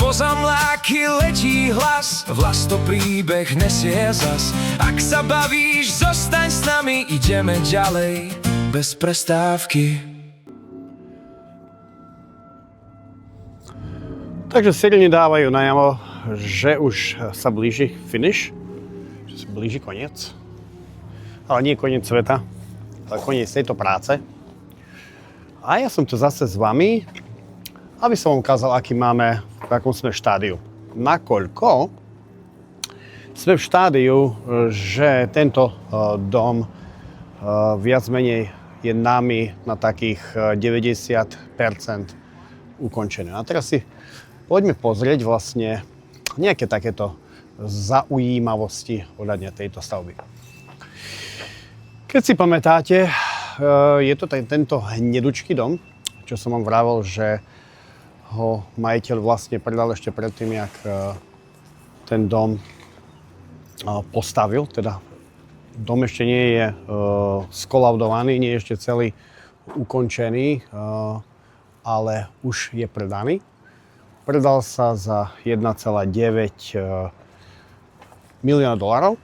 Spoza mláky letí hlas, vlas to príbeh nesie zas. Ak sa bavíš, zostaň s nami, ideme ďalej, bez prestávky. Takže Sireny dávajú najavo, že už sa blíži finish, že sa blíži koniec. Ale nie koniec sveta, ale koniec tejto práce. A ja som tu zase s vami, aby som vám ukázal, v akom sme štádiu. Nakoľko sme v štádiu, že tento dom viac menej je nami na takých 90% ukončený. A teraz si poďme pozrieť vlastne nejaké takéto zaujímavosti ohľadne tejto stavby. Keď si pamätáte, je to tento hnedučký dom, čo som vám vravel, že ho majiteľ vlastne predal ešte predtým, jak ten dom postavil. Teda dom ešte nie je skolaudovaný, nie je ešte celý ukončený, ale už je predaný. Predal sa za 1,9 milióna dolárov.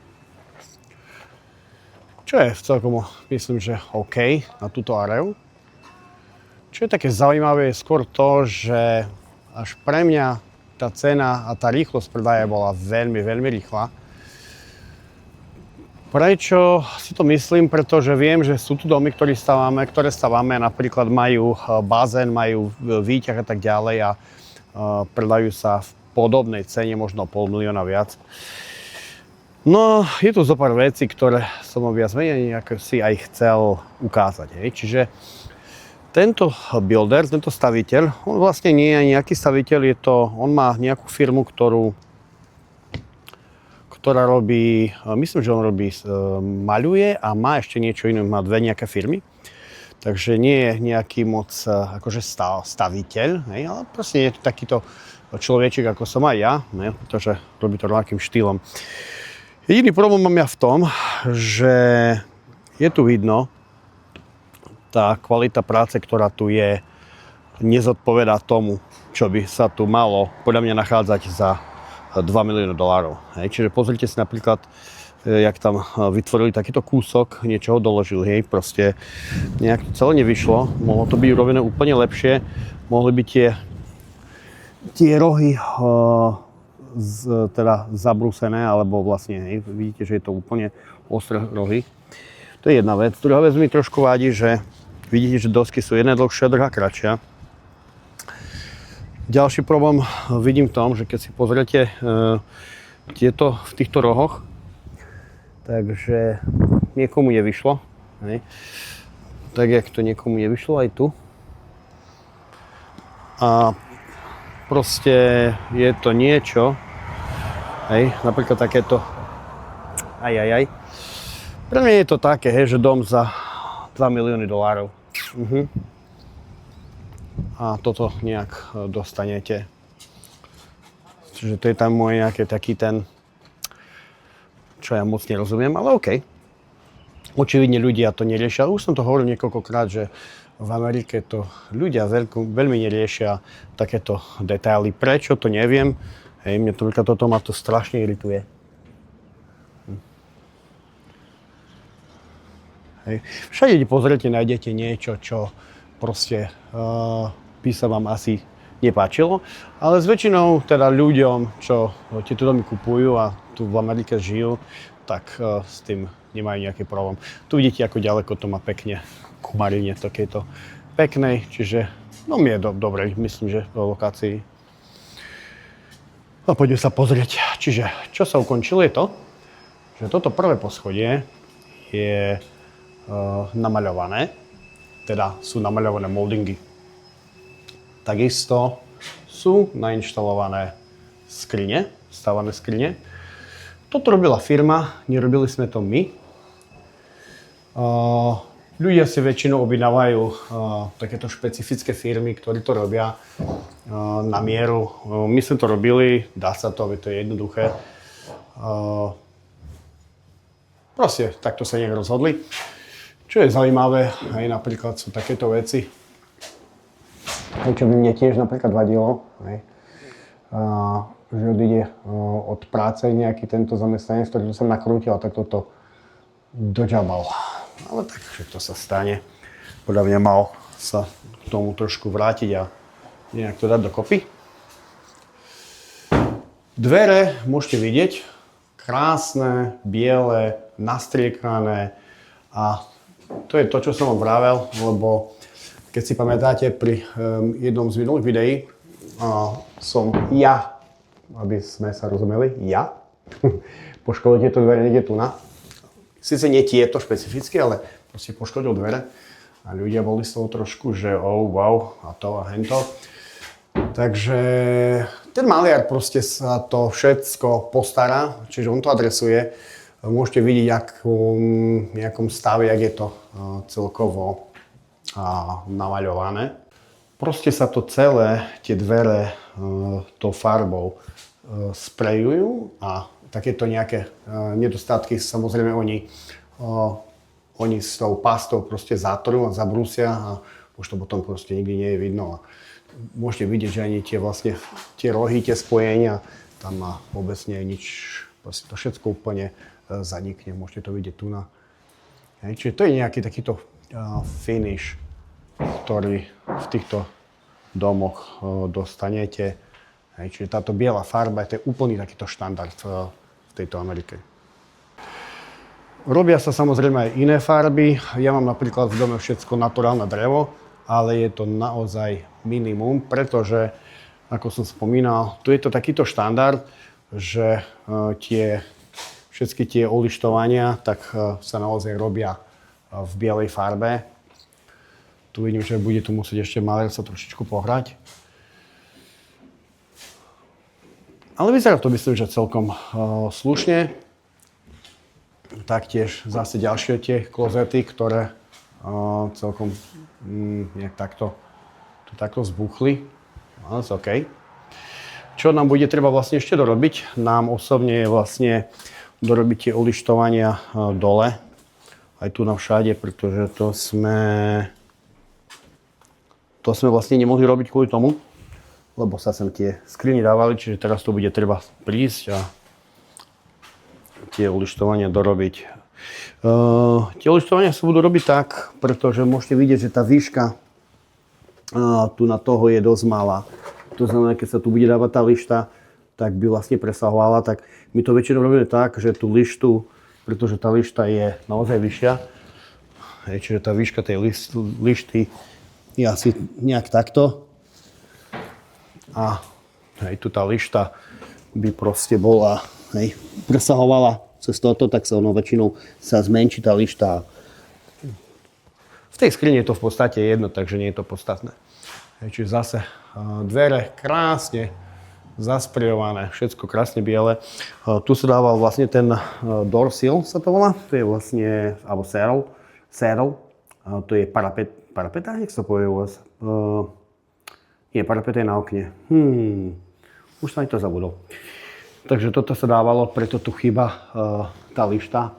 Čo je v celkom, myslím, že OK na túto areu. Čo je také zaujímavé, je skôr to, že až pre mňa tá cena a tá rýchlosť predaje bola veľmi, veľmi rýchla. Prečo si to myslím? Pretože viem, že sú tu domy, ktoré stávame, napríklad majú bazén, majú výťah a tak ďalej a predajú sa v podobnej cene, možno 500 000 viac. No, je tu zopár vecí, ktoré som viac menej si aj chcel ukázať. Hej. Čiže tento builder, tento staviteľ, on vlastne nie je nejaký staviteľ, on má nejakú firmu, ktorá robí, myslím, že on maľuje a má ešte niečo iné, má dve nejaké firmy. Takže nie je nejaký moc akože staviteľ, hej, ale proste je to takýto človečik, ako som aj ja, ne, pretože robí to rovnakým štýlom. Jediný problém mám ja v tom, že je tu vidno, tá kvalita práce, ktorá tu je, nezodpovedá tomu, čo by sa tu malo podľa mňa nachádzať za 2 milióny dolárov. Hej. Čiže pozrite si napríklad, jak tam vytvorili takýto kúsok, niečoho doložili, hej, proste nejak to celé nevyšlo, mohlo to byť urobené úplne lepšie, mohli by tie rohy teda zabrúsené, alebo vlastne, hej, vidíte, že je to úplne ostré rohy. To je jedna vec. Druhá vec mi trošku vadí, že vidíte, že dosky sú jedna dlhšia, druhá kratšia. Ďalší problém vidím v tom, že keď si pozriete v týchto rohoch, takže niekomu nevyšlo, hej. Tak jak to niekomu nevyšlo aj tu. A proste je to niečo, hej, napríklad takéto, Pre mňa je to také, hej, že dom za 2 milióny dolárov. A toto nejak dostanete. Čiže to je tam môj nejaký taký ten, čo ja moc nerozumiem, ale OK. Očividne ľudia to neriešia. Už som to hovoril niekoľkokrát, že v Amerike to ľudia veľmi neriešia takéto detaily. Prečo, to neviem. Hej, mňa toto ma to strašne irituje. Hej. Všade, kde pozriete, nájdete niečo, čo proste by sa vám asi nepáčilo. Ale s väčšinou teda ľuďom, čo tieto domy kupujú a tu v Amerike žijú, tak s tým nemajú nejaký problém. Tu vidíte, ako ďaleko to má pekne ku marine takejto peknej, čiže no mi je dobre, myslím, že v lokácii. No poďme sa pozrieť. Čiže, čo sa ukončilo je to, že toto prvé poschodie je namaľované, teda sú namaľované moldingy. Takisto sú nainštalované skrine, stávané skrine. Toto robila firma, nerobili sme to my. Ľudia si väčšinou objednávajú takéto špecifické firmy, ktorí to robia na mieru. My sme to robili, dá sa to, to je jednoduché. Proste takto sa nejak rozhodli. Čo je zaujímavé, aj napríklad sú takéto veci, čo by mne tiež napríklad vadilo, že odíde od práce nejaký tento zamestnanec, ktorý som nakrútil a tak toto doďabal. Ale tak, že to sa stane. Podľa mňa mal sa k tomu trošku vrátiť a nejak to dať dokopy. Dvere môžete vidieť, krásne, biele, nastriekané a to je to, čo som vám vravel, lebo keď si pamätáte, pri jednom z minulých videí som ja, aby sme sa rozumeli, ja poškodil tieto dvere niekde tu na. Sice nie tieto špecificky, ale proste poškodil dvere a ľudia boli z toho trošku, že oh wow a to a hento. Takže ten maliar proste sa to všetko postará, čiže on to adresuje. Môžete vidieť, v nejakom stave, jak je to celkovo namaľované. Proste sa to celé, tie dvere tou farbou sprejujú a takéto nejaké nedostatky, samozrejme oni s tou pastou proste zatrú a zabrúsia a už to potom proste nikdy nie je vidno. A môžete vidieť, že ani tie rohy, tie spojenia, tam vôbec nie je nič, proste to všetko úplne zanikne, môžete to vidieť tu na. Čiže to je nejaký takýto finish, ktorý v týchto domoch dostanete. Čiže táto biela farba, to je úplný takýto štandard v tejto Amerike. Robia sa samozrejme aj iné farby. Ja mám napríklad v dome všetko naturálne drevo, ale je to naozaj minimum, pretože, ako som spomínal, tu je to takýto štandard, že všetky tie olištovania tak sa naozaj robia v bielej farbe. Tu vidím, že bude tu musieť ešte maliar sa trošičku pohrať. Ale vyzerá to, myslím, že celkom slušne. Taktiež zase ďalšie tie klozety, ktoré celkom nejak takto zbuchli. Ale to OK. Čo nám bude treba vlastne ešte dorobiť? Nám osobne je vlastne dorobiť tie olištovania dole. Aj tu na všade, pretože to sme vlastne nemohli robiť kvôli tomu, lebo sa sem tie skriny dávali, čiže teraz to bude treba prísť a tie olištovania dorobiť. Tie olištovania sa budú robiť tak, pretože môžete vidieť, že tá výška tu na toho je dosť malá. To znamená, keď sa tu bude dávať tá lišta, tak by vlastne presahovala. Tak my to väčšinou robíme tak, že tú lištu, pretože tá lišta je naozaj vyššia, čiže tá výška tej lišty je asi nejak takto. A tu tá lišta by proste bola, presahovala cez toto, tak sa väčšinou sa zmenší tá lišta. V tej skrini je to v podstate jedno, takže nie je to podstatné. Čiže zase dvere krásne zasprejované, všetko krásne biele. Tu sa dával vlastne ten door seal, sa to volá. To je vlastne, alebo saddle. To je parapeta, jak sa povie u vás? Nie, parapeta je na okne. Už som aj to zabudol. Takže toto sa dávalo, preto tu chýba tá lišta.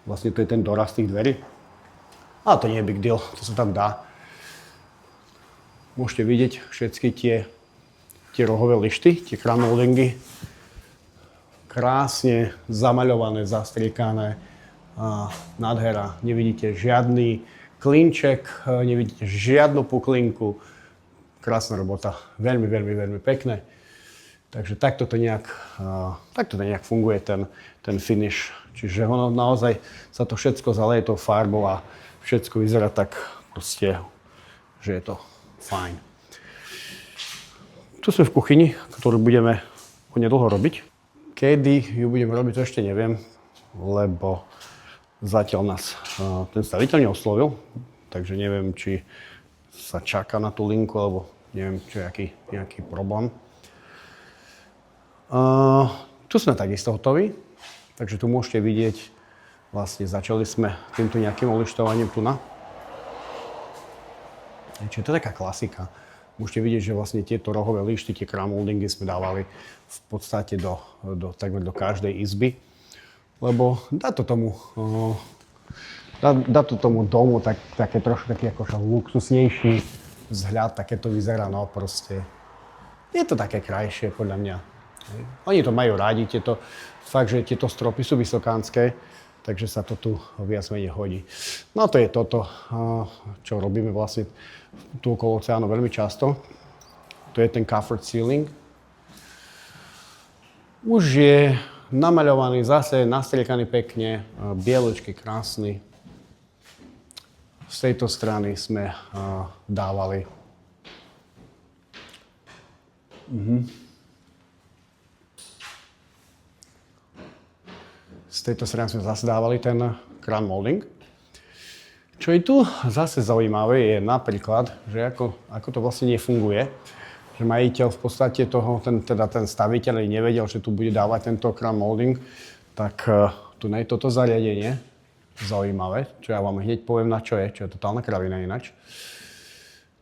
Vlastne to je ten doraz tých dverí. Ale to nie je big deal, to sa tam dá. Môžete vidieť všetky tie rohové lišty, tie crown moldingy. Krásne zamaľované, zastriekané. Nádhera. Nevidíte žiadny klinček, nevidíte žiadnu puklinku. Krásna robota. Veľmi, veľmi, veľmi pekné. Takže takto to nejak funguje ten finish. Čiže ono naozaj sa to všetko zaleje tou farbou a všetko vyzerá tak proste, že je to fajn. Tu sme v kuchyni, ktorú budeme onedlho robiť. Kedy ju budeme robiť, to ešte neviem, lebo zatiaľ nás ten staviteľ neoslovil, takže neviem, či sa čaká na tú linku, alebo neviem, čo je nejaký problém. Tu sme takisto hotoví, takže tu môžete vidieť, vlastne začali sme týmto nejakým olištovaním tu na. Čiže to je taká klasika. Môžete vidieť, že vlastne tieto rohové lišty, tie crown moldingy sme dávali v podstate takmer do každej izby, lebo dá to tomu domu taký akože luxusnejší vzhľad, také to vyzerá, no proste je to také krajšie podľa mňa. Oni to majú rádi, fakt, že tieto stropy sú vysokánske, takže sa to tu viac menej hodí. No to je toto, čo robíme vlastne tu okolo oceánu veľmi často. To je ten covered ceiling. Už je namaľovaný, zase nastriekaný pekne, bieločky, krásny. Z tejto strany sme dávali. Z tejto strany sme zase dávali ten crown molding. Čo je tu zase zaujímavé je napríklad, že ako to vlastne nefunguje. Že majiteľ v podstate toho, ten staviteľ nevedel, že tu bude dávať tento crown molding, tak tu je toto zariadenie zaujímavé, čo ja vám hneď poviem na čo je totálna kravina ináč.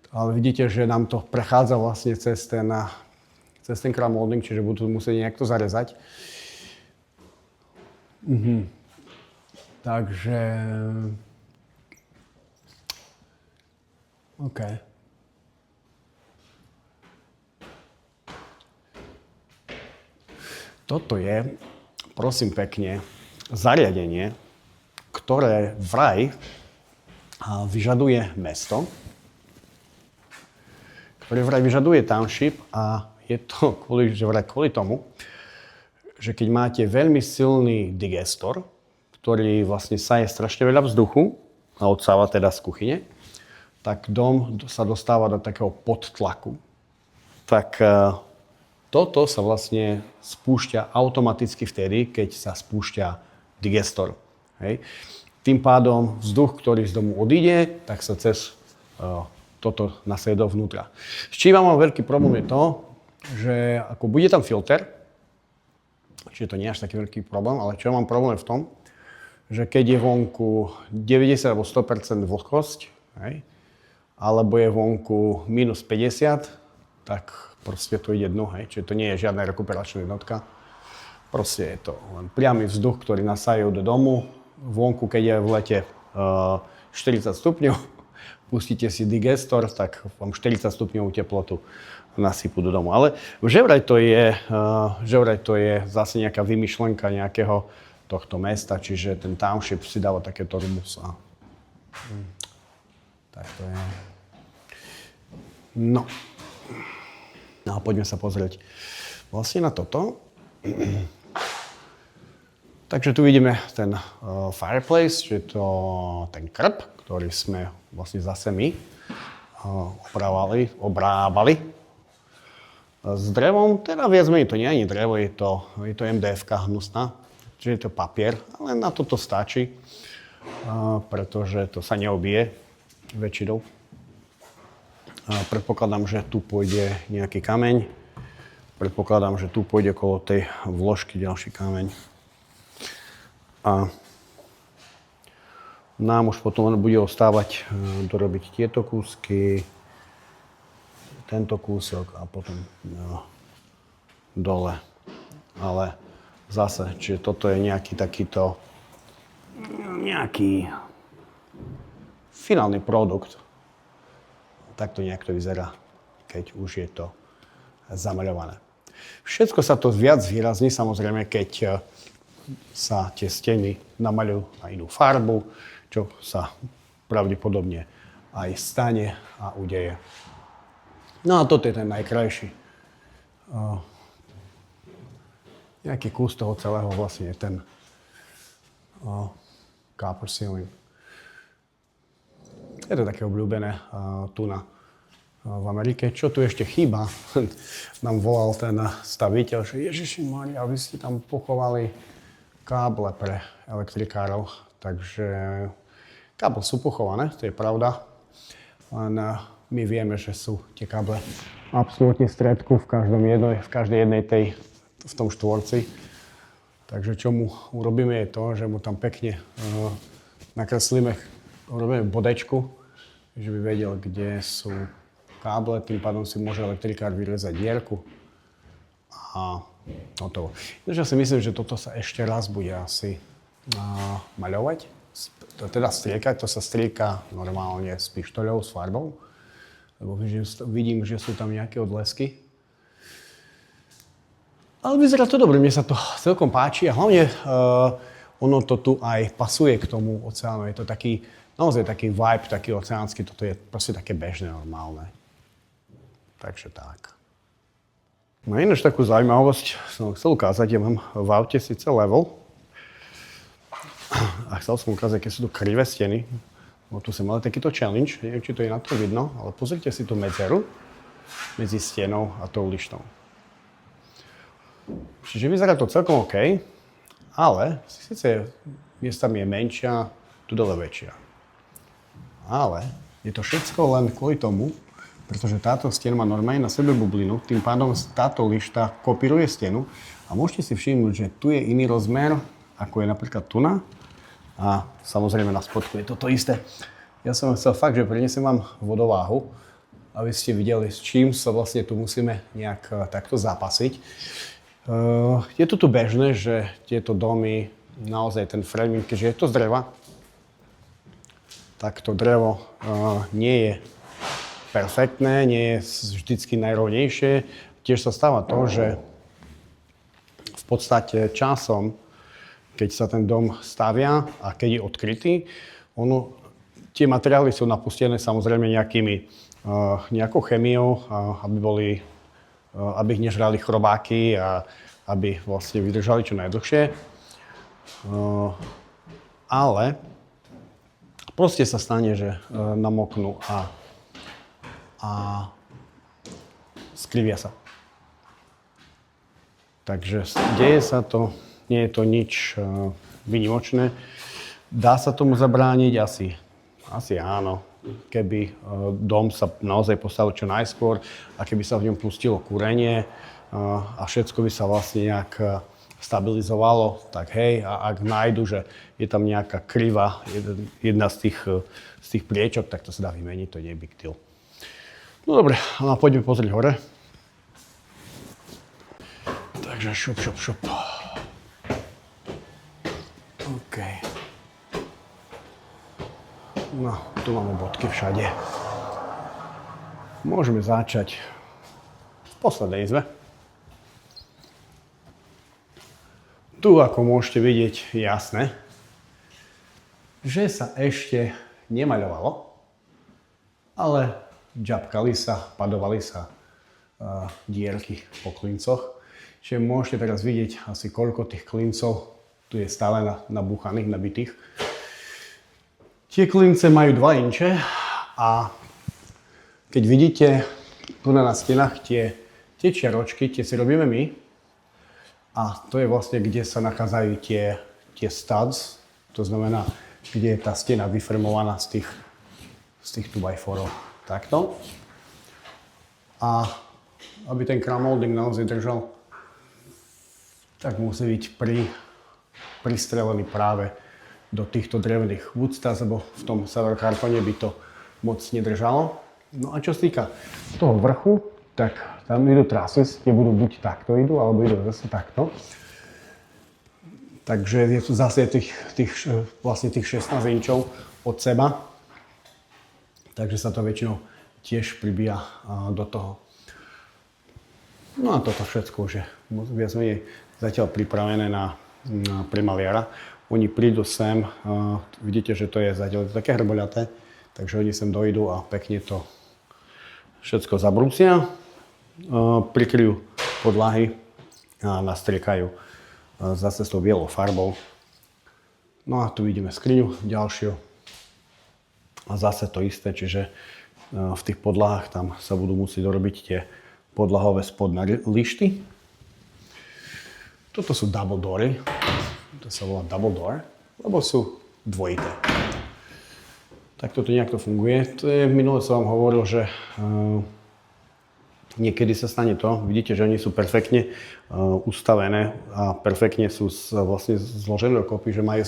Ale vidíte, že nám to prechádza vlastne cez ten crown molding, čiže budú musieť nejak to zarezať. Takže... OK. Toto je, prosím pekne, zariadenie, ktoré vraj vyžaduje mesto, ktoré vraj vyžaduje township a je to kvôli tomu, že keď máte veľmi silný digestor, ktorý vlastne saje strašne veľa vzduchu a odsáva teda z kuchyne, tak dom sa dostáva do takého podtlaku. Tak toto sa vlastne spúšťa automaticky vtedy, keď sa spúšťa digestor. Hej. Tým pádom vzduch, ktorý z domu odíde, tak sa cez toto naseje dovnútra. S čím mám veľký problém je to, že ako bude tam filter, čiže to nie je až taký veľký problém, ale čo mám problém je v tom, že keď je vonku 90 alebo 100% vlhkosť, hej, alebo je vonku minus 50, tak proste to ide dnu, hej, čiže to nie je žiadna rekuperačná jednotka. Proste je to len priamy vzduch, ktorý nasajú do domu. Vonku, keď je v lete 40 stupňov, pustíte si digestor, tak vám 40 stupňovú teplotu nasypú do domu. Ale že vraj to je zase nejaká vymyšlenka nejakého tohto mesta, čiže ten township si dáva takéto rubus. Tak to je. No a poďme sa pozrieť vlastne na toto. Takže tu vidíme ten fireplace, čiže to ten krb, ktorý sme vlastne zase my obrábali. S drevom, teda viac menej to nie je ani drevo, je to MDF-ka hnusná, čiže je to papier, ale na toto stačí, pretože to sa neobije väčšinou. Predpokladám, že tu pôjde nejaký kameň, predpokladám, že tu pôjde okolo tej vložky ďalší kameň. A nám už potom bude ostávať dorobiť tieto kúsky, tento kúsok a potom dole. Ale zase, čiže toto je nejaký finálny produkt. Tak to nejak to vyzerá, keď už je to zamaľované. Všetko sa to viac výrazní, samozrejme, keď sa tie steny namaľujú na inú farbu, čo sa pravdepodobne aj stane a udeje. No a toto je ten najkrajší. Nejaký kus toho celého vlastne je ten copper ceiling. Je to také obľúbené tu v Amerike. Čo tu ešte chýba? Nám volal ten staviteľ, že Ježišimária, vy ste tam pochovali káble pre elektrikárov. Takže káble sú pochované, to je pravda. Len my vieme, že sú tie káble absolútne v stredku v každej jednej v tom štvorci. Takže čo mu urobíme je to, že mu tam pekne nakreslíme, urobíme bodečku, že by vedel, kde sú káble, tým pádom si môže elektrikár vyrezať dierku a hotovo. Ja si myslím, že toto sa ešte raz bude asi maľovať, teda striekať, to sa strieka normálne s pištoľou, s farbou, lebo vidím, že sú tam nejaké odlesky. Ale vyzerá to dobre, mne sa to celkom páči a hlavne ono to tu aj pasuje k tomu oceánu. Je to taký, naozaj taký vibe, taký oceánsky, toto je proste také bežné, normálne. Takže tak. No ináč takú zaujímavosť som chcel ukázať, ja mám v aute síce level a chcel som ukázať, keď sú tu krivé steny. No tu som mal takýto challenge, neviem, či to je na to vidno, ale pozrite si tú medzeru medzi stenou a tou lištou. Čiže vyzerá to celkom OK, ale síce miestami je menšia, tu dole väčšia. Ale je to všetko len kvôli tomu, pretože táto stena má normálne na sebe bublinu, tým pádom táto lišta kopíruje stenu a môžete si všimnúť, že tu je iný rozmer, ako je napríklad tuna a samozrejme na spodku je toto isté. Ja som chcel fakt, že prinesem vám vodováhu, aby ste videli, s čím sa vlastne tu musíme nejak takto zápasiť. Je to tu bežné, že tieto domy, naozaj ten framing, keďže je to z dreva, tak to drevo nie je perfektné, nie je vždycky najrovnejšie. Tiež sa stáva to, že v podstate časom, keď sa ten dom stavia a keď je odkrytý, tie materiály sú napustené samozrejme nejakou chemiou, aby ich nežrali chrobáky a aby vlastne vydržali čo najdlhšie. Ale proste sa stane, že namoknú a skrivia sa. Takže deje sa to, nie je to nič výnimočné. Dá sa tomu zabrániť? Asi áno. Keby dom sa naozaj postavil čo najskôr a keby sa v ňom pustilo kúrenie a všetko by sa vlastne nejak stabilizovalo, tak hej, a ak nájdu, že je tam nejaká kriva, jedna z tých priečok, tak to sa dá vymeniť, to nie je big deal. No dobre, a poďme pozrieť hore. Takže šup. OK. No, tu máme bodky všade. Môžeme začať v poslednej izbe. Tu, ako môžete vidieť, jasné, že sa ešte nemaľovalo, ale džapkali sa, padovali sa dierky po klincoch. Čiže môžete teraz vidieť asi koľko tých klincov tu je stále nabúchaných, nabitých. Tie klince majú 2 inče a keď vidíte tu na stenách tie čiaročky, tie si robíme my. A to je vlastne, kde sa nachádzajú tie studs, to znamená, kde je tá stena vyformovaná z tých 2x4. Takto. A aby ten cramolding naozaj držal, tak musí byť pristrelený práve do týchto drevených woodstuds, lebo v tom severokartone by to moc nedržalo. No a čo sa týka toho vrchu, tak tam idú trusses, tie budú buď takto idú, alebo idú zase takto. Takže je tu zase vlastne tých 16 inčov od seba. Takže sa to väčšinou tiež pribíja do toho. No a toto všetko už je viac menej zatiaľ pripravené pre maliara. Oni prídu sem, vidíte, že to je zatiaľ také hrboľaté, takže oni sem dojdú a pekne to všetko zabrúcia, prikryjú podlahy a nastriekajú zase s tou bielou farbou. No a tu vidíme skriňu ďalšiu a zase to isté, čiže v tých podlahách tam sa budú musieť dorobiť tie podlahové spodné lišty. Toto sú double doory. To sa volá double door, lebo sú dvojité. Tak toto nejak to funguje. Minule som vám hovoril, že niekedy sa stane to, vidíte, že oni sú perfektne ustavené a perfektne sú vlastne zložené dokopy, že majú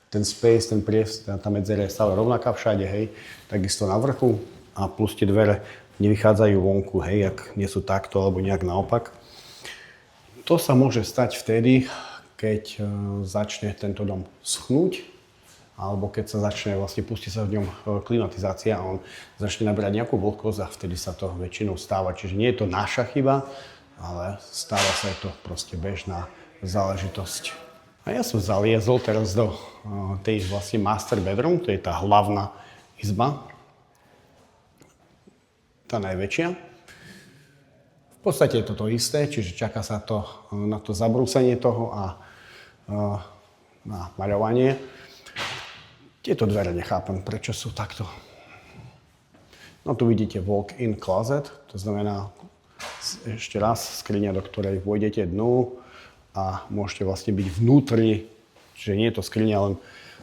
ten space, ten priestor, tá medzera je stále rovnaká všade, hej. Takisto na vrchu a plus tie dvere nevychádzajú vonku, hej, ak nie sú takto alebo nejak naopak. To sa môže stať vtedy, keď začne tento dom schnúť, alebo keď sa začne, vlastne pustí sa v ňom klimatizácia a on začne nabrať nejakú vlhkosť a vtedy sa to väčšinou stáva. Čiže nie je to naša chyba, ale stáva sa je to proste bežná záležitosť. A ja som zaliezol teraz do tej vlastne master bedroom, to je tá hlavná izba, tá najväčšia. V podstate je to isté, čiže čaká sa to na to zabrúsenie toho a na maľovanie. Tieto dvere nechápem, prečo sú takto. No tu vidíte walk-in closet, to znamená ešte raz skriňa, do ktorej vôjdete dnu a môžete vlastne byť vnútri, čiže nie je to skriňa len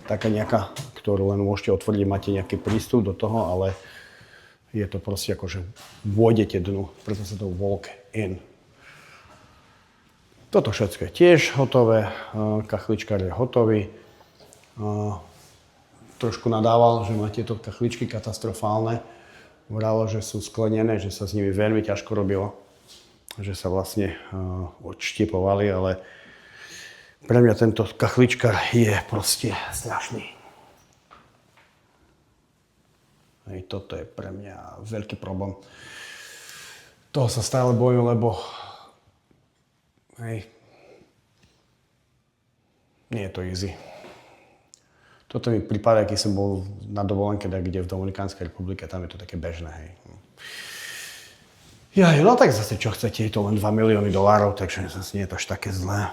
taká nejaká, ktorú len môžete otvoriť, máte nejaký prístup do toho, ale je to proste ako, že vôjdete dnu, preto sa to walk-in. Toto všetko je tiež hotové, kachličkár je hotový. Trošku nadával, že má tieto kachličky katastrofálne. Vralo, že sú sklenené, že sa s nimi veľmi ťažko robilo. Že sa vlastne odštiepovali, ale pre mňa tento kachličkár je proste strašný. Hej, toto je pre mňa veľký problém. Toho sa stále bojím, lebo hej, nie je to easy. Toto mi prípada, keď som bol na dovolenke, kde v Dominikánskej republike, tam je to také bežné, hej. No tak zase čo chcete, je to len $2 milióny, takže zase nie je to až také zlé.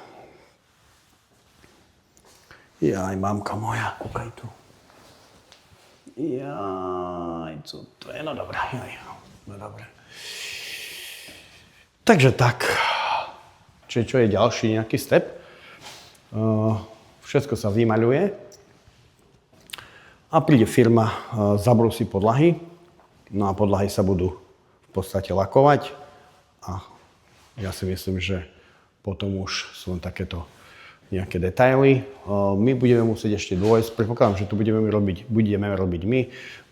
Mamka moja, kúkaj tu. Co to je, no dobré, no dobré. Takže tak, čiže čo je ďalší nejaký step? Všetko sa vymaľuje. A príde firma, zabrúsi podlahy, no a podlahy sa budú v podstate lakovať a ja si myslím, že potom už sú len takéto nejaké detaily. My budeme musieť ešte dôjsť, predpokladám, že tu budeme robiť my,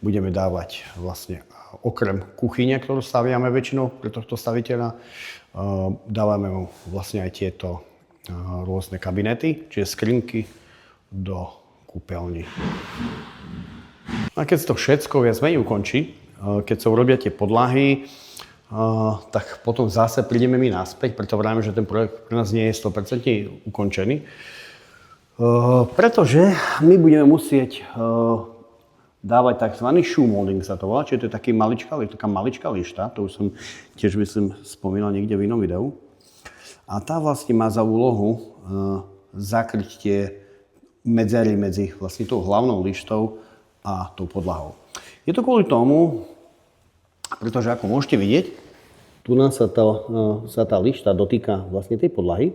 budeme dávať vlastne okrem kuchyne, ktorú staviame väčšinou pre tohto staviteľa, dávame mu vlastne aj tieto rôzne kabinety, čiže skrinky do kúpeľní. A keď sa to všetko viac menej ukončí, keď sa urobia tie podlahy, tak potom zase prídeme my naspäť, preto vravím, že ten projekt pre nás nie je 100% ukončený. Pretože my budeme musieť dávať tzv. Shoe molding sa to volá, čiže to je taká maličká lišta, to už som tiež myslím spomínal niekde v inom videu. A tá vlastne má za úlohu zakryť tie medzery medzi vlastne tou hlavnou lištou a tou podlahou. Je to kvôli tomu, pretože ako môžete vidieť, tu nás sa tá lišta dotýka vlastne tej podlahy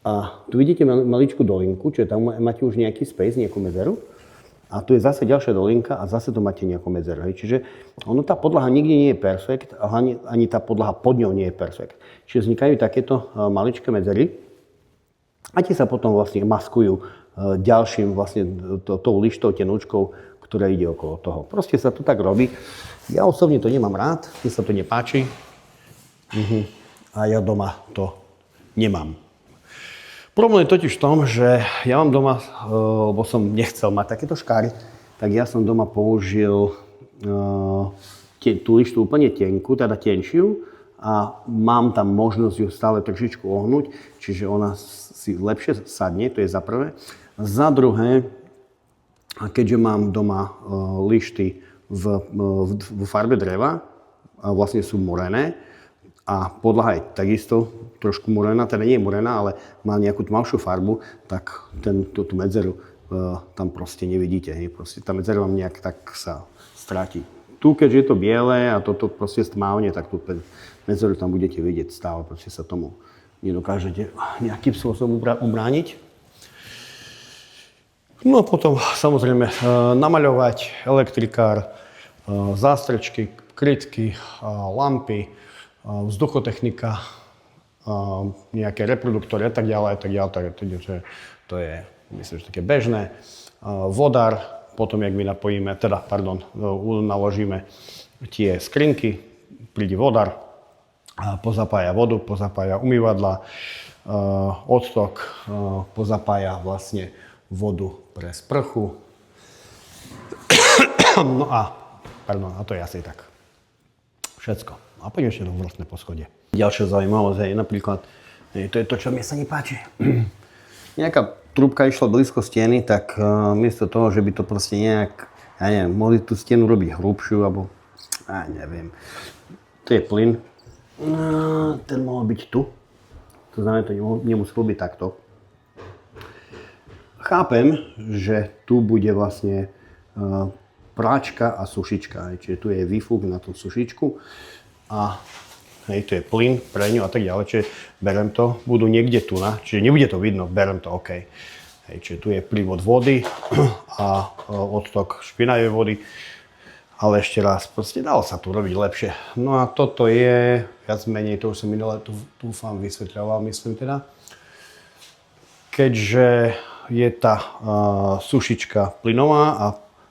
a tu vidíte maličkú dolinku, čiže tam máte už nejaký space, nejakú medzeru a tu je zase ďalšia dolinka a zase tu máte nejakú medzeru. Čiže tá podlaha nikdy nie je perfekt, ani tá podlaha pod ňou nie je perfekt. Čiže vznikajú takéto maličké medzery a tie sa potom vlastne maskujú ďalším vlastne tou lištou, tenúčkou, ktorá ide okolo toho. Proste sa to tak robí. Ja osobne to nemám rád, mne sa to nepáči. A ja doma to nemám. Problém je totiž v tom, že ja mám doma, lebo som nechcel mať takéto škáry, tak ja som doma použil tú lištu úplne tenkú, teda tenšiu a mám tam možnosť ju stále trošičku ohnúť, čiže ona si lepšie sadne, to je za prvé. Za druhé, keďže mám doma lišty v farbe dreva, a vlastne sú morené a podlaha je takisto trošku morená, teda nie je morená, ale má nejakú tmavšiu farbu, tak tú medzeru tam proste nevidíte. Proste tá medzera vám nejak tak sa stráti. Tu, keďže je to biele a toto proste stmávne, tak tú medzeru tam budete vidieť stále, proste sa tomu nedokážete nejakým spôsobom ubrániť. No a potom samozrejme namaľovať, elektrikár, zástrečky, krytky, lampy, vzduchotechnika, nejaké reproduktory a tak ďalej, to je myslím, že také bežné. Vodár, potom jak my naložíme tie skrinky, príde vodár, pozapája vodu, pozapája umývadla, odtok, pozapája vlastne vodu pre sprchu. No a to je asi tak všetko. A poďme ešte do vrstné poschodie. Ďalšia zaujímavosť je napríklad, to je to, čo mi sa nepáči. Nejaká trúbka išla blízko steny, tak miesto toho, že by to proste nejak, ja neviem, mohli tú stenu robiť hrubšiu, alebo ja neviem. To je plyn. Ten mohol byť tu. To znamená, to nemuselo byť takto. Chápem, že tu bude vlastne práčka a sušička. Čiže tu je výfuk na tú sušičku a hej, to je plyn pre ňu a tak ďalej. Čiže berem to, budú niekde tu na, čiže nebude to vidno, berem to OK. Hej, čiže tu je plyn od vody a odtok špinavej vody. Ale ešte raz, proste dalo sa tu robiť lepšie. No a toto je viac menej, to už som minulé dúfam vysvetľoval, myslím teda. Keďže je tá sušička plynová a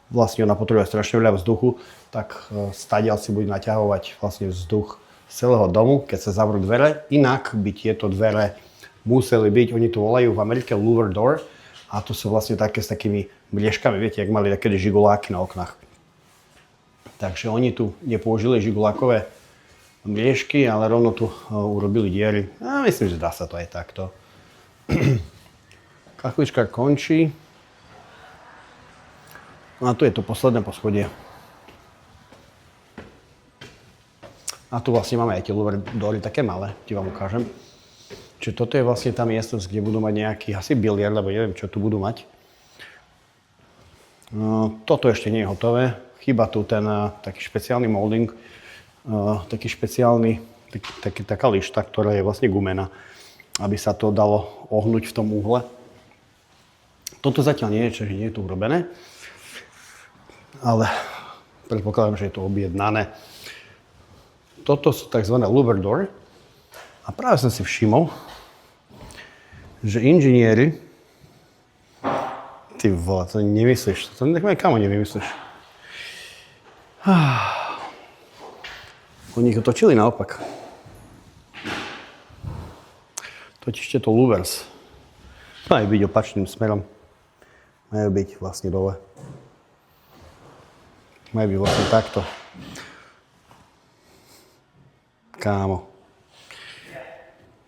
vlastne ona potrebuje strašne veľa vzduchu, tak stadiaľ si bude naťahovať vlastne vzduch z celého domu, keď sa zavrú dvere. Inak by tieto dvere museli byť, oni to volajú v Amerike louver door, a to sú vlastne také s takými mriežkami, viete, jak mali také žiguláky na oknách. Takže oni tu nepoužili žigulákové mriežky, ale rovno tu urobili diery. A myslím, že dá sa to aj takto. Kachlička končí. No a tu je to posledné poschodie. A tu vlastne máme aj tie louver doory, také malé, ti vám ukážem. Čiže toto je vlastne tá miestnosť, kde budú mať nejaký asi biliard, lebo neviem, čo tu budú mať. Toto ešte nie je hotové. Chýba tu ten taký špeciálny molding, taký špeciálny, taká lišta, ktorá je vlastne gumená, aby sa to dalo ohnúť v tom úhle. Toto zatiaľ nie je, čiže nie je tu urobené, ale predpokladám, že je to objednané. Toto sú tzv. Louver door a práve som si všimol, že inžinieri, ty vole, to nemyslíš, to kamo nevymyslíš. Oni ich otočili naopak. Totiž to louvers majú byť opačným smerom. Majú byť vlastne dole. Majú byť vlastne takto. Kámo.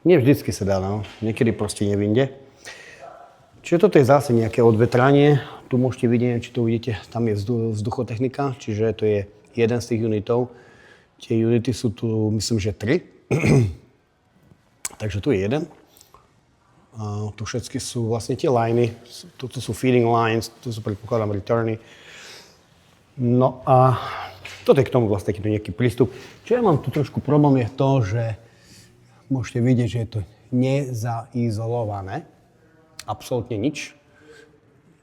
Nie vždycky sa dá, no. Niekedy proste nevinde. Čiže toto je zase nejaké odvetranie. Tu môžete vidieť, či to uvidíte, tam je vzduchotechnika, čiže to je jeden z tých unitov. Tie unity sú tu, myslím, že 3. Takže tu je jeden. A tu všetky sú vlastne tie liney. Tuto sú feeding lines, tu sú predpokladám returny. No a toto je k tomu vlastne takýto nejaký prístup. Čo ja mám tu trošku problém je to, že môžete vidieť, že je to nezaizolované. Absolútne nič.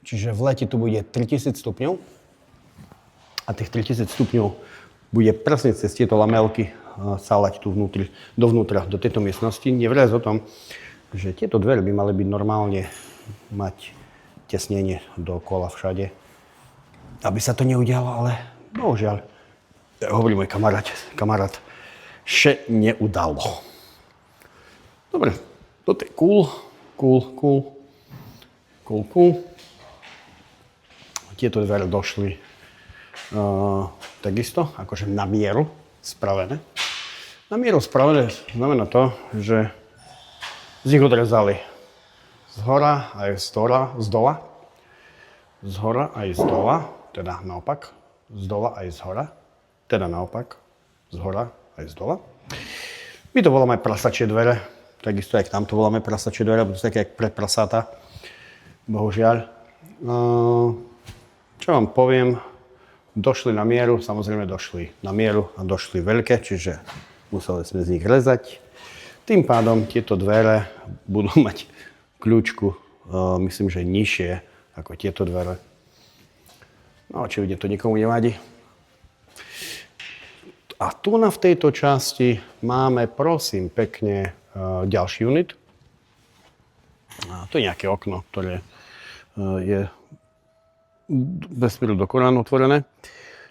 Čiže v lete tu bude 3000 stupňov a tých 3000 stupňov bude presne cez tieto lamelky sálať tu dovnútra, do tejto miestnosti. Nevriac o tom, že tieto dvere by mali byť normálne mať tesnenie dookola všade. Aby sa to neudialo, ale bohužiaľ, hovorí môj kamarát, že neudalo. Dobre, toto je cool. Tieto dvere došli takisto, akože na mieru spravené. Na mieru spravené znamená to, že z nich odrezali z hora aj z dola, z hora aj z dola, teda naopak, z dola aj z hora, teda naopak, z hora aj z dola. My to voláme prasačie dvere, takisto aj tam to voláme prasačie dvere, bo to je také jak pre prasáta, bohužiaľ. Čo vám poviem, došli na mieru, samozrejme došli na mieru a došli veľké, čiže museli sme z nich rezať. Tým pádom tieto dvere budú mať kľúčku, myslím, že nižšie ako tieto dvere. No, očividne to nikomu nevadí. A tu v tejto časti máme, prosím, pekne ďalší unit. A to je nejaké okno, ktoré je vesmíru dokonale otvorené.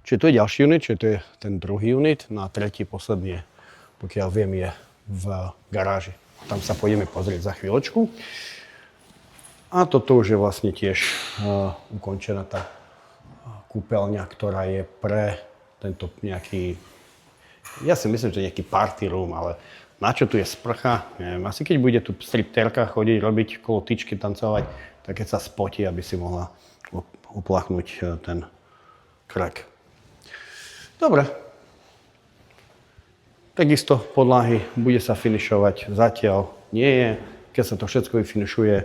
Čiže to je ďalší unit, čiže to je ten druhý unit. No a tretí, posledný, pokiaľ viem, je v garáži. Tam sa pôjdeme pozrieť za chvíľočku. A toto už je vlastne tiež ukončená tá kúpeľňa, ktorá je pre tento nejaký, ja si myslím, že nejaký party room, ale na čo tu je sprcha, neviem, asi keď bude tu stripterka chodiť, robiť kolo tyčky, tancovať, tak keď sa spotí, aby si mohla uplachnúť ten krk. Dobre. Takisto podlahy bude sa finišovať, zatiaľ nie je. Keď sa to všetko vyfinišuje,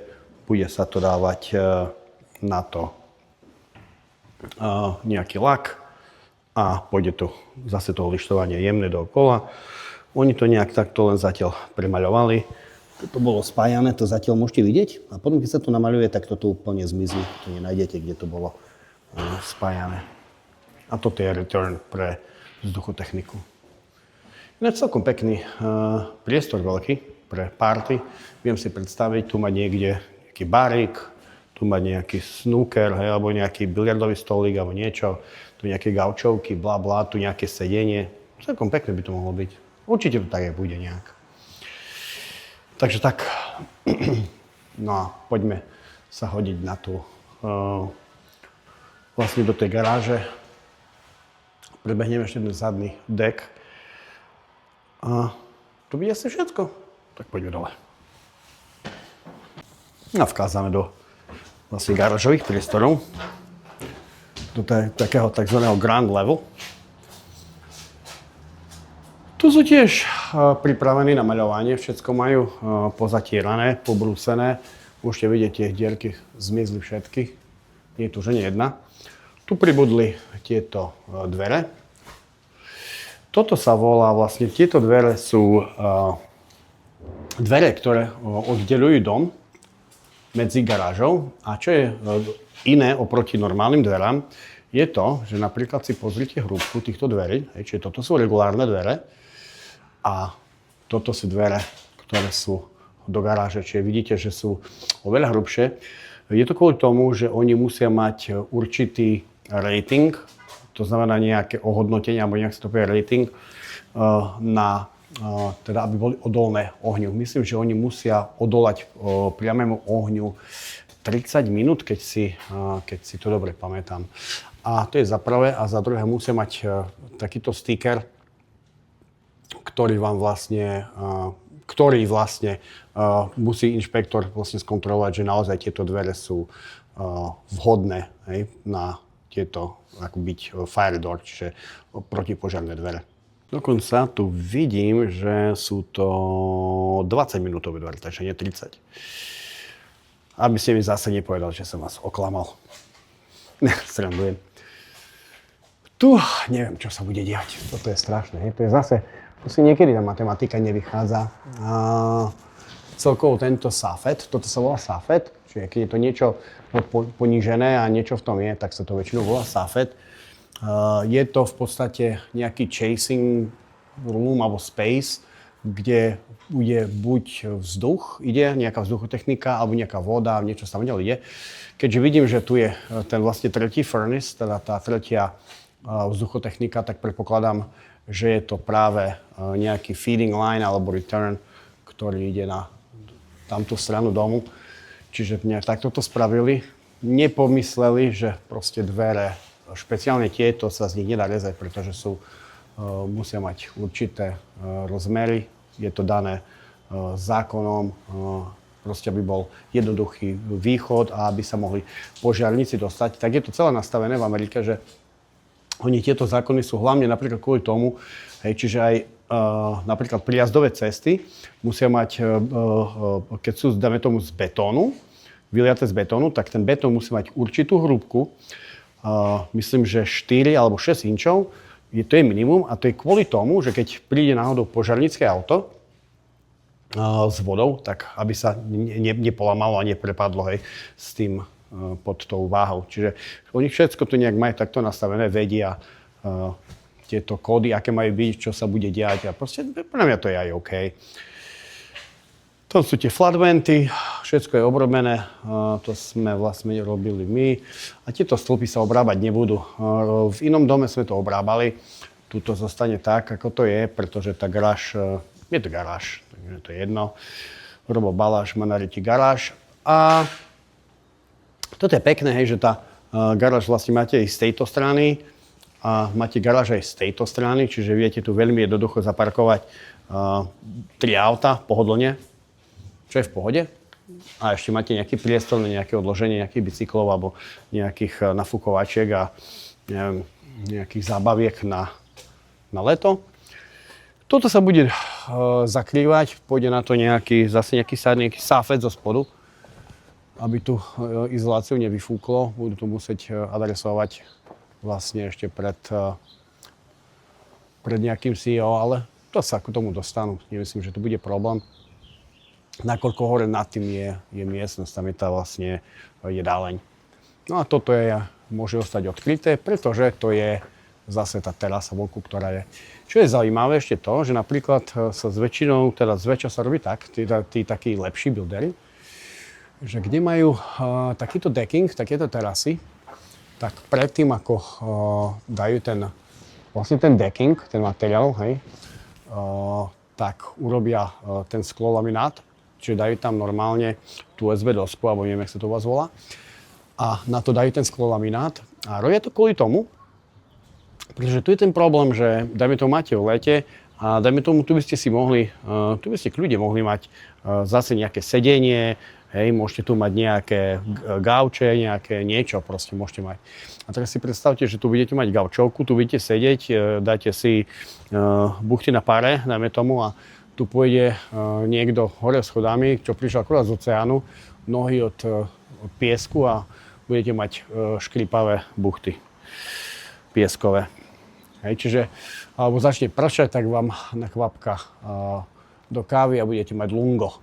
bude sa to dávať na to nejaký lak a pôjde to zase toho lištovanie jemné dookola. Oni to nejak takto len zatiaľ premaľovali. To bolo spájané, to zatiaľ môžete vidieť. A potom, keď sa to namaľuje, tak toto úplne zmizne. To nenájdete, kde to bolo spájané. A toto je return pre vzduchotechniku. Ináč celkom pekný priestor veľký pre party. Viem si predstaviť, tu mať niekde nejaký barík, tu mať nejaký snooker, hej, alebo nejaký biliardový stolík, alebo niečo. Tu nejaké gaučovky, bla bla, tu nejaké sedenie. Celkom pekné by to mohlo byť. Určite to tak aj bude nejak. Takže tak. No a poďme sa hodiť na tú, vlastne do tej garáže. Prebehneme ešte ten zadný dek. A to bude asi všetko. Tak poďme dole. A vkážeme do vlastne garážových priestorov. Do takého takzvaného ground level. Tu sú tiež pripravení na maľovanie, všetko majú pozatierané, pobrúsené. Môžete vidieť, tie dierky zmizli všetky, nie je tu že nie jedna. Tu pribudli tieto dvere. Toto sa volá vlastne, tieto dvere sú dvere, ktoré oddeľujú dom medzi garážou. A čo je iné oproti normálnym dverám, je to, že napríklad si pozrite hrúbku týchto dverí, čiže toto sú regulárne dvere, a toto sú dvere, ktoré sú do garáže, čiže vidíte, že sú oveľa hrubšie. Je to kvôli tomu, že oni musia mať určitý rating, to znamená nejaké ohodnotenie, alebo nejak sa to povie rating, teda aby boli odolné ohňu. Myslím, že oni musia odolať priamému ohňu 30 minút, keď si to dobre pamätám. A to je za prvé, a za druhé musia mať takýto sticker, ktorý musí inšpektor vlastne skontrolovať, že naozaj tieto dvere sú vhodné, hej, na tieto ako byť fire door, čiže protipožiarne dvere. Dokonca tu vidím, že sú to 20 minútové dvere, takže nie 30. Aby ste mi zase nepovedali, že som vás oklamal. Srandujem. Tu neviem, čo sa bude diať. Toto je strašné. Hej. To je zase, to si niekedy tá matematika nevychádza. Celkovo tento SAFET, toto sa volá SAFET, čiže keď je to niečo ponížené a niečo v tom je, tak sa to väčšinou volá SAFET. Je to v podstate nejaký chasing room alebo space, kde bude buď vzduch, ide nejaká vzduchotechnika, alebo nejaká voda, niečo sa tam ide. Keďže vidím, že tu je ten vlastne tretí furnace, teda tá tretia vzduchotechnika, tak predpokladám, že je to práve nejaký feeding line alebo return, ktorý ide na tamtú stranu domu. Čiže takto to spravili. Nepomysleli, že proste dvere, špeciálne tieto, sa z nich nedá rezať, pretože musia mať určité rozmery. Je to dané zákonom, proste aby bol jednoduchý východ a aby sa mohli požiarníci dostať. Tak je to celé nastavené v Amerike, že oni tieto zákony sú hlavne napríklad kvôli tomu, čiže aj napríklad prijazdové cesty musia mať, keď sú, dáme tomu, z betónu, vyliaté z betónu, tak ten betón musí mať určitú hrúbku, myslím, že 4 alebo 6 inčov, to je minimum a to je kvôli tomu, že keď príde náhodou požiarnícke auto s vodou, tak aby sa nepolamalo a neprepadlo, hej, s tým pod tou váhou. Čiže oni všetko to nejak majú takto nastavené, vedia tieto kódy, aké majú byť, čo sa bude diať a proste pre mňa to je aj OK. To sú tie flat venty, všetko je obrobené, to sme vlastne robili my a tieto stĺpy sa obrábať nebudú. V inom dome sme to obrábali, tu to zostane tak, ako to je, pretože tá garáž, je to garáž, takže to je jedno. Robo Baláš má na riti garáž a toto je pekné, hej, že tá garáž vlastne máte i z tejto strany a máte garáž aj z tejto strany, čiže viete tu veľmi jednoducho zaparkovať 3 auta pohodlne, čo je v pohode. A ešte máte nejaký priestor na nejaké odloženie nejakých bicyklov alebo nejakých nafúkovačiek a neviem, nejakých zábaviek na leto. Toto sa bude zakrývať, pôjde na to zase nejaký sáfet zo spodu, aby tu izoláciu nevyfúklo. Budú to musieť adresovať vlastne ešte pred nejakým CEO, ale to sa k tomu dostanú. Nemyslím, že to bude problém. Nakoľko hore nad tým je miestnosť, tam je tá vlastne jedáleň. No a toto môže ostať odkryté, pretože to je zase tá terasa vonku, ktorá je. Čo je zaujímavé ešte to, že napríklad sa zväčša sa robí tak, tí takí lepší buildery, že kde majú takýto decking, takéto terasy, tak predtým, ako dajú ten decking, ten materiál, hej, tak urobia ten sklolaminát, čiže dajú tam normálne tú USB dosku, alebo neviem, jak sa to u vás volá, a na to dajú ten sklolaminát a robia to kvôli tomu, pretože tu je ten problém, že dajme to máte v lete a dajme tomu, tu by ste kľudne mohli mať zase nejaké sedenie, hej, môžete tu mať nejaké gauče, nejaké niečo proste môžete mať. A teraz si predstavte, že tu budete mať gaučovku, tu budete sedieť, dáte si buchty na páre, dajme tomu, a tu pôjde niekto hore schodami, čo prišiel akurát z oceánu, nohy od piesku a budete mať škripavé buchty pieskové. Hej, čiže, alebo začne pršať, tak vám nakvapka do kávy a budete mať lungo.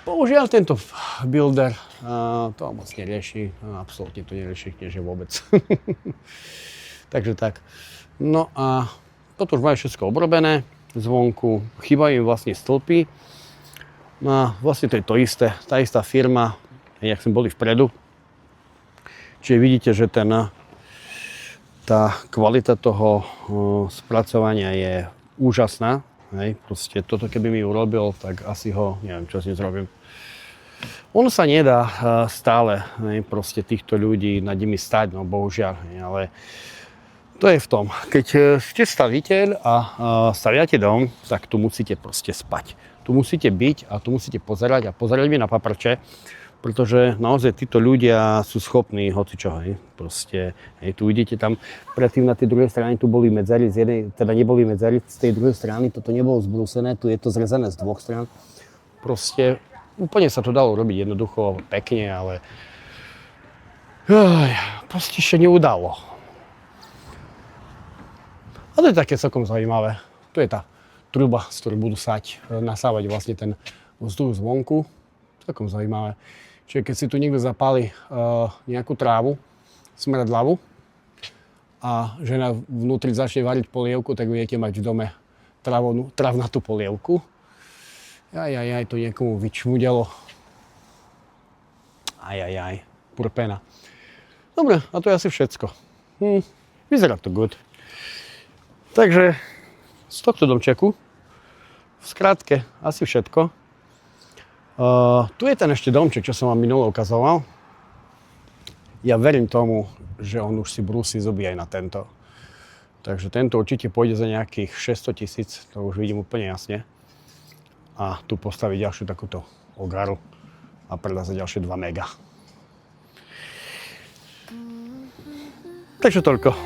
Bohužiaľ, tento builder to moc nerieši, absolútne to nerieši, knieže vôbec. Takže tak. No a toto už majú všetko obrobené zvonku, chýbajú im vlastne stĺpy. No a vlastne to je to isté, tá istá firma, jak sme boli vpredu. Čiže vidíte, že tá kvalita toho spracovania je úžasná. Hej, proste toto keby mi urobil, tak asi neviem, čo s ním zrobím. Ono sa nedá stále, proste týchto ľudí nad nimi stať, no bohužiaľ, ale to je v tom. Keď ste staviteľ a staviate dom, tak tu musíte proste spať. Tu musíte byť a tu musíte pozerať a pozerať mi na paprče, pretože naozaj títo ľudia sú schopní hocičo, hej, proste, hej, tu vidíte tam, predtým na tej druhej strane tu boli medzery, teda neboli medzery, z tej druhej strany toto nebolo zbrúsené, tu je to zrezané z dvoch strán. Proste úplne sa to dalo robiť jednoducho, pekne, ale proste ešte neudalo. A to je také celkom zaujímavé. Tu je tá truba, z ktorej budú nasávať vlastne ten vzduch zvonku. Celkom zaujímavé. Čiže keď si tu niekto zapáli nejakú trávu, smradlavú, a žena vnútri začne variť polievku, tak budete mať v dome trávnatú polievku. To niekomu vyčmudelo. Purpena. Dobre, a to je asi všetko. Vyzerá to good. Takže z tohto domčeku v skratke asi všetko. Tu je ten ešte domček, čo som vám minule ukazoval. Ja verím tomu, že on už si brúsi zuby aj na tento. Takže tento určite pôjde za nejakých 600 000, to už vidím úplne jasne. A tu postaviť ďalšiu takúto ogaru a predá za ďalšie 2 mega. Takže toľko.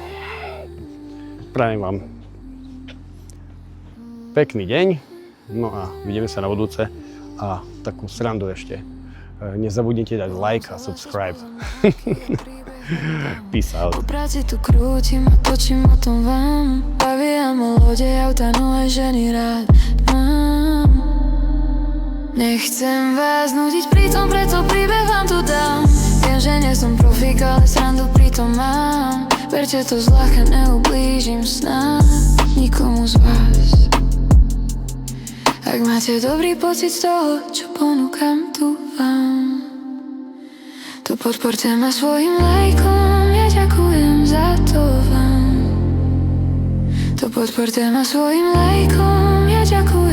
Prajem vám pekný deň, no a vidíme sa na budúce. A takú srandu ešte. Nezabudnite dať like a subscribe. Peace out. Po práci tu krútim a točím o tom vám. Bavia ma lode, auta, no aj ženy rád mám. Nechcem vás nudiť, pritom preto príbeh vám tu dám. Viem, že nie som profík, ale srandu pritom mám. Verte to zľahka, neublížim snad nikomu z vás. Ak máte dobrý pocit z toho, čo ponúkam tu vám, to podporte ma svojim lajkom, ja ďakujem za to vám. To podporte ma svojim lajkom, ja ďakujem.